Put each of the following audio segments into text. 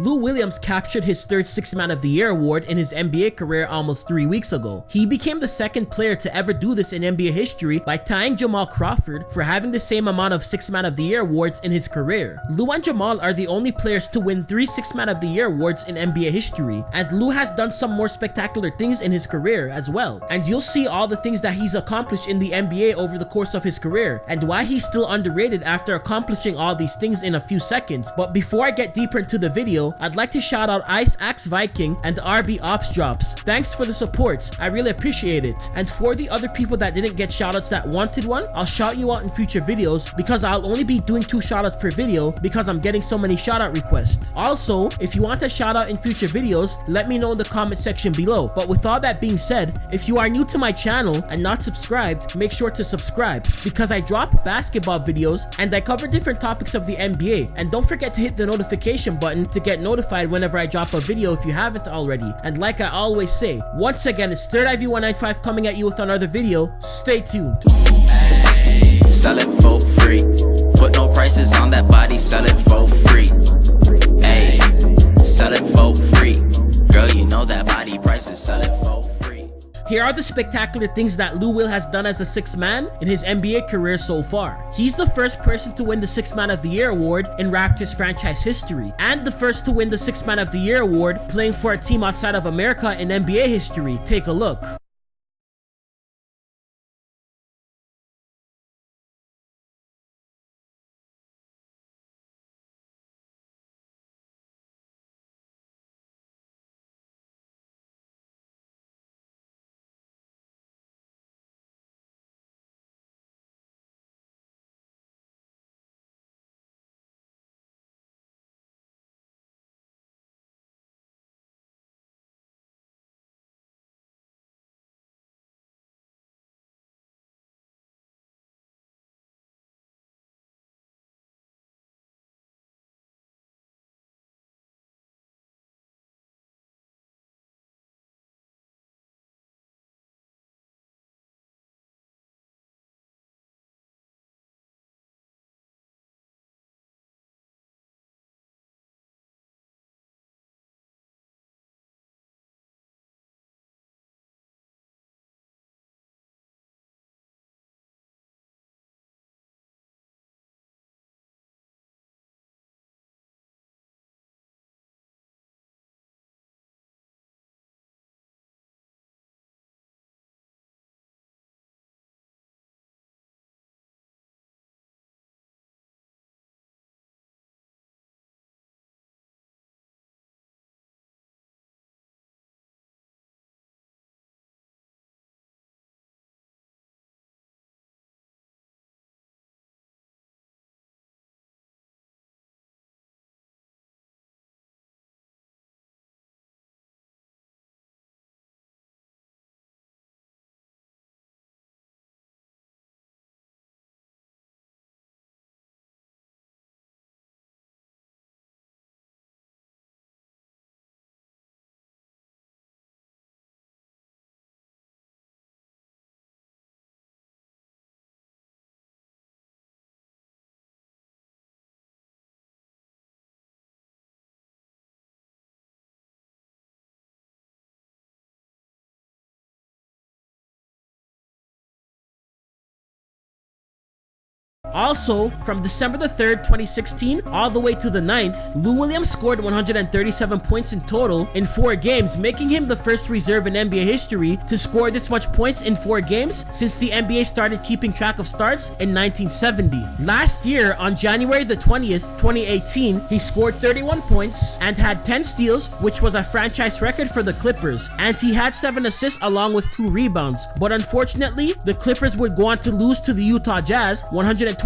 Lou Williams captured his third Sixth Man of the Year award in his NBA career almost 3 weeks ago. He became the second player to ever do this in NBA history by tying Jamal Crawford for having the same amount of Sixth Man of the Year awards in his career. Lou and Jamal are the only players to win 3 Sixth Man of the Year awards in NBA history, and Lou has done some more spectacular things in his career as well. And you'll see all the things that he's accomplished in the NBA over the course of his career, and why he's still underrated after accomplishing all these things in a few seconds. But before I get deeper into the video, I'd like to shout out Ice Axe Viking and RB Ops Drops. Thanks for the support, I really appreciate it. And for the other people that didn't get shoutouts that wanted one, I'll shout you out in future videos, because I'll only be doing 2 shoutouts per video because I'm getting so many shoutout requests. Also, if you want a shoutout in future videos, let me know in the comment section below. But with all that being said, if you are new to my channel and not subscribed, make sure to subscribe, because I drop basketball videos and I cover different topics of the NBA. And don't forget to hit the notification button to get notified whenever I drop a video if you haven't already. And like I always say, once again, it's Third IV195 coming at you with another video. Stay tuned. Hey, sell it for free. Put no prices on that body, sell it for free. Hey, sell it for free. Girl, you know that body prices, sell it for free. Here are the spectacular things that Lou Will has done as a sixth man in his NBA career so far. He's the first person to win the Sixth Man of the Year award in Raptors franchise history, and the first to win the Sixth Man of the Year award playing for a team outside of America in NBA history. Take a look. Also, from December the 3rd, 2016, all the way to the 9th, Lou Williams scored 137 points in total in 4 games, making him the first reserve in NBA history to score this much points in 4 games since the NBA started keeping track of starts in 1970. Last year, on January the 20th, 2018, he scored 31 points and had 10 steals, which was a franchise record for the Clippers, and he had 7 assists along with 2 rebounds. But unfortunately, the Clippers would go on to lose to the Utah Jazz 125-113.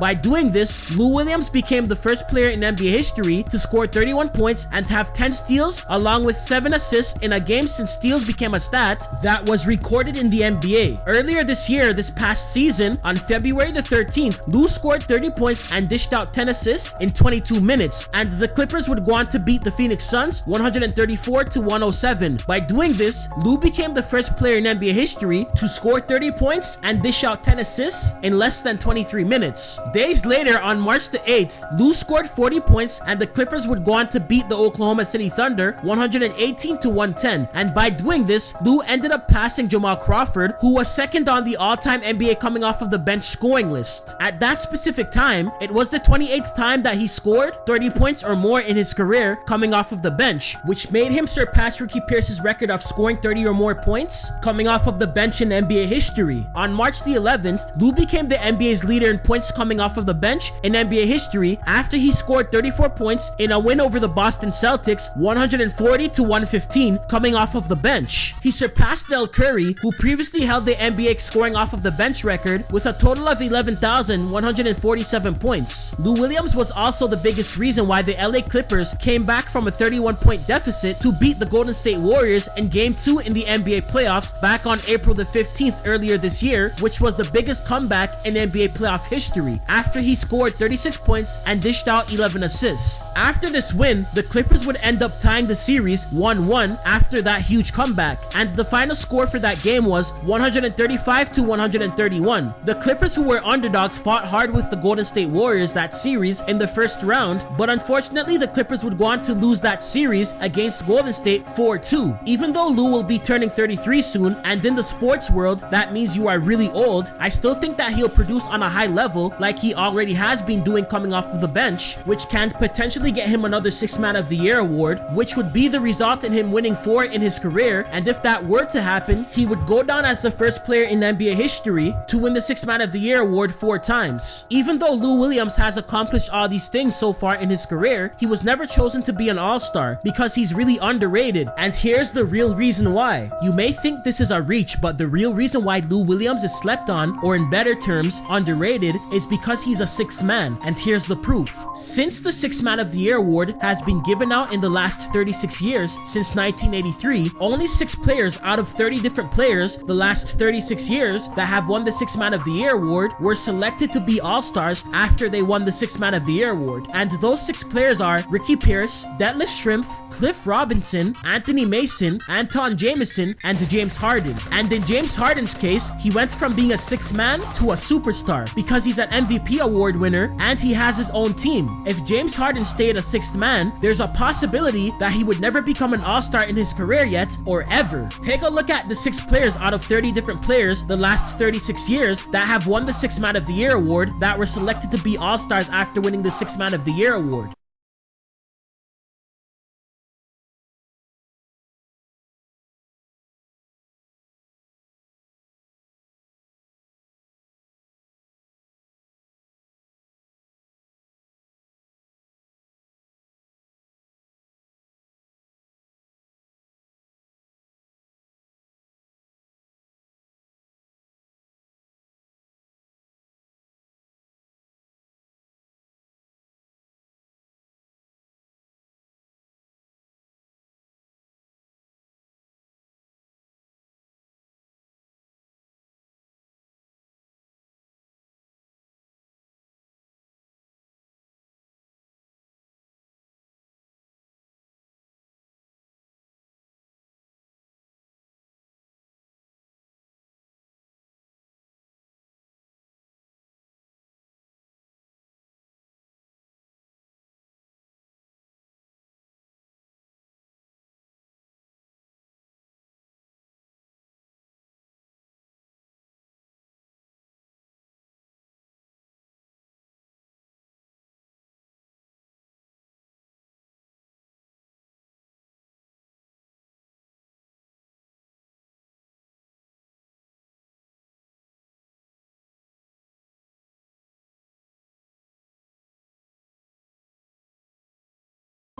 By doing this, Lou Williams became the first player in NBA history to score 31 points and have 10 steals along with 7 assists in a game since steals became a stat that was recorded in the NBA. Earlier this year, this past season, on February the 13th, Lou scored 30 points and dished out 10 assists in 22 minutes, and the Clippers would go on to beat the Phoenix Suns 134-107. By doing this, Lou became the first player in NBA history to score 30 points and dish out 10 assists in less than 23 minutes. Days later, on March the 8th, Lue scored 40 points and the Clippers would go on to beat the Oklahoma City Thunder 118-110, and by doing this, Lue ended up passing Jamal Crawford, who was second on the all-time NBA coming off of the bench scoring list. At that specific time, it was the 28th time that he scored 30 points or more in his career coming off of the bench, which made him surpass Ricky Pierce's record of scoring 30 or more points coming off of the bench in NBA history. On March the 11th, Lue became the NBA's leader in points coming off of the bench in NBA history after he scored 34 points in a win over the Boston Celtics 140-115 coming off of the bench. He surpassed Del Curry, who previously held the NBA scoring off of the bench record with a total of 11,147 points. Lou Williams was also the biggest reason why the LA Clippers came back from a 31-point deficit to beat the Golden State Warriors in Game 2 in the NBA playoffs back on April the 15th earlier this year, which was the biggest comeback in NBA playoff history, after he scored 36 points and dished out 11 assists. After this win, the Clippers would end up tying the series 1-1 after that huge comeback, and the final score for that game was 135-131. The Clippers, who were underdogs, fought hard with the Golden State Warriors that series in the first round, but unfortunately the Clippers would go on to lose that series against Golden State 4-2. Even though Lue will be turning 33 soon, and in the sports world that means you are really old, I still think that he'll produce on a high level like he already has been doing coming off of the bench, which can potentially get him another 6th Man of the Year award, which would be the result in him winning 4 in his career, and if that were to happen, he would go down as the first player in NBA history to win the 6th Man of the Year award 4 times. Even though Lou Williams has accomplished all these things so far in his career, he was never chosen to be an all-star because he's really underrated, and here's the real reason why. You may think this is a reach, but the real reason why Lou Williams is slept on, or in better terms, underrated, is because he's a 6th man, and here's the proof. Since the 6th Man of the Year award has been given out in the last 36 years, since 1983, only 6 players out of 30 different players the last 36 years that have won the 6th Man of the Year award were selected to be all-stars after they won the 6th Man of the Year award, and those 6 players are Ricky Pierce, Detlef Schrempf, Cliff Robinson, Anthony Mason, Anton Jameson, and James Harden. And in James Harden's case, he went from being a 6th man to a superstar because he's an MVP award winner and he has his own team. If James Harden stayed a 6th man, there's a possibility that he would never become an all-star in his career yet, or ever. Take a look at the 6 players out of 30 different players the last 36 years that have won the 6th Man of the Year award that were selected to be all-stars after winning the 6th Man of the Year award.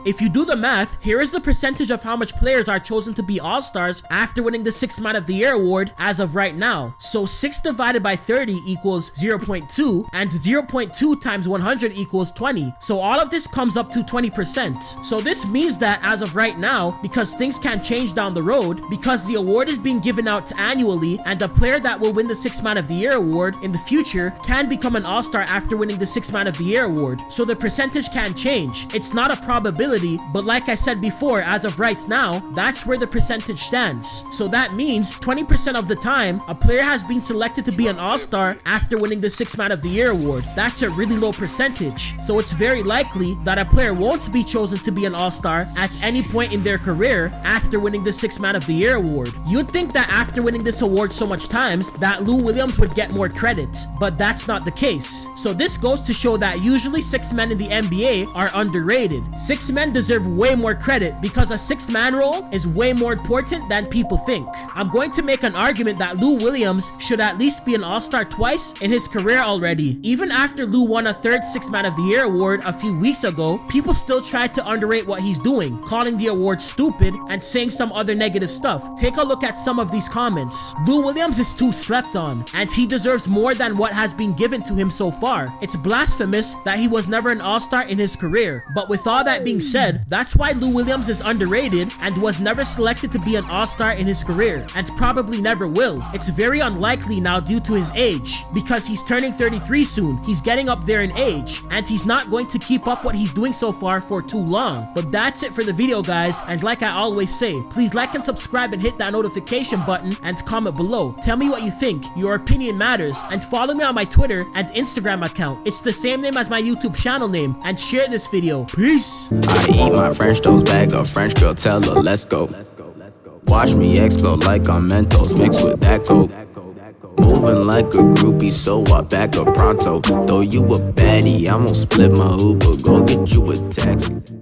If you do the math, here is the percentage of how much players are chosen to be all-stars after winning the 6th Man of the Year award as of right now. So 6 divided by 30 equals 0.2, and 0.2 times 100 equals 20. So all of this comes up to 20%. So this means that as of right now, because things can change down the road, because the award is being given out annually, and the player that will win the 6th Man of the Year award in the future can become an all-star after winning the 6th Man of the Year award. So the percentage can change. It's not a probability, ability, but like I said before, as of right now, that's where the percentage stands. So that means 20% of the time, a player has been selected to be an all-star after winning the Sixth Man of the Year award. That's a really low percentage. So it's very likely that a player won't be chosen to be an all-star at any point in their career after winning the Sixth Man of the Year award. You'd think that after winning this award so much times, that Lou Williams would get more credit, but that's not the case. So this goes to show that usually six men in the NBA are underrated. Six men deserve way more credit because a sixth man role is way more important than people think. I'm going to make an argument that Lou Williams should at least be an all-star twice in his career already. Even after Lou won a third Sixth Man of the Year award a few weeks ago, people still tried to underrate what he's doing, calling the award stupid and saying some other negative stuff. Take a look at some of these comments. Lou Williams is too slept on, and he deserves more than what has been given to him so far. It's blasphemous that he was never an all-star in his career. But with all that being said, that's why Lou Williams is underrated and was never selected to be an all-star in his career, and probably never will. It's very unlikely now due to his age, because he's turning 33 soon. He's getting up there in age, and he's not going to keep up what he's doing so far for too long. But that's it for the video, guys, and like I always say, please like and subscribe and hit that notification button and comment below. Tell me what you think. Your opinion matters, and follow me on my Twitter and Instagram account. It's the same name as my YouTube channel name, and share this video. Peace. I eat my French toast, bag of French girl, tell her let's go. Watch me explode like I'm Mentos mixed with that coke. Moving like a groupie, so I back up pronto. Though you a baddie, I'm gonna split my Uber, go get you a taxi.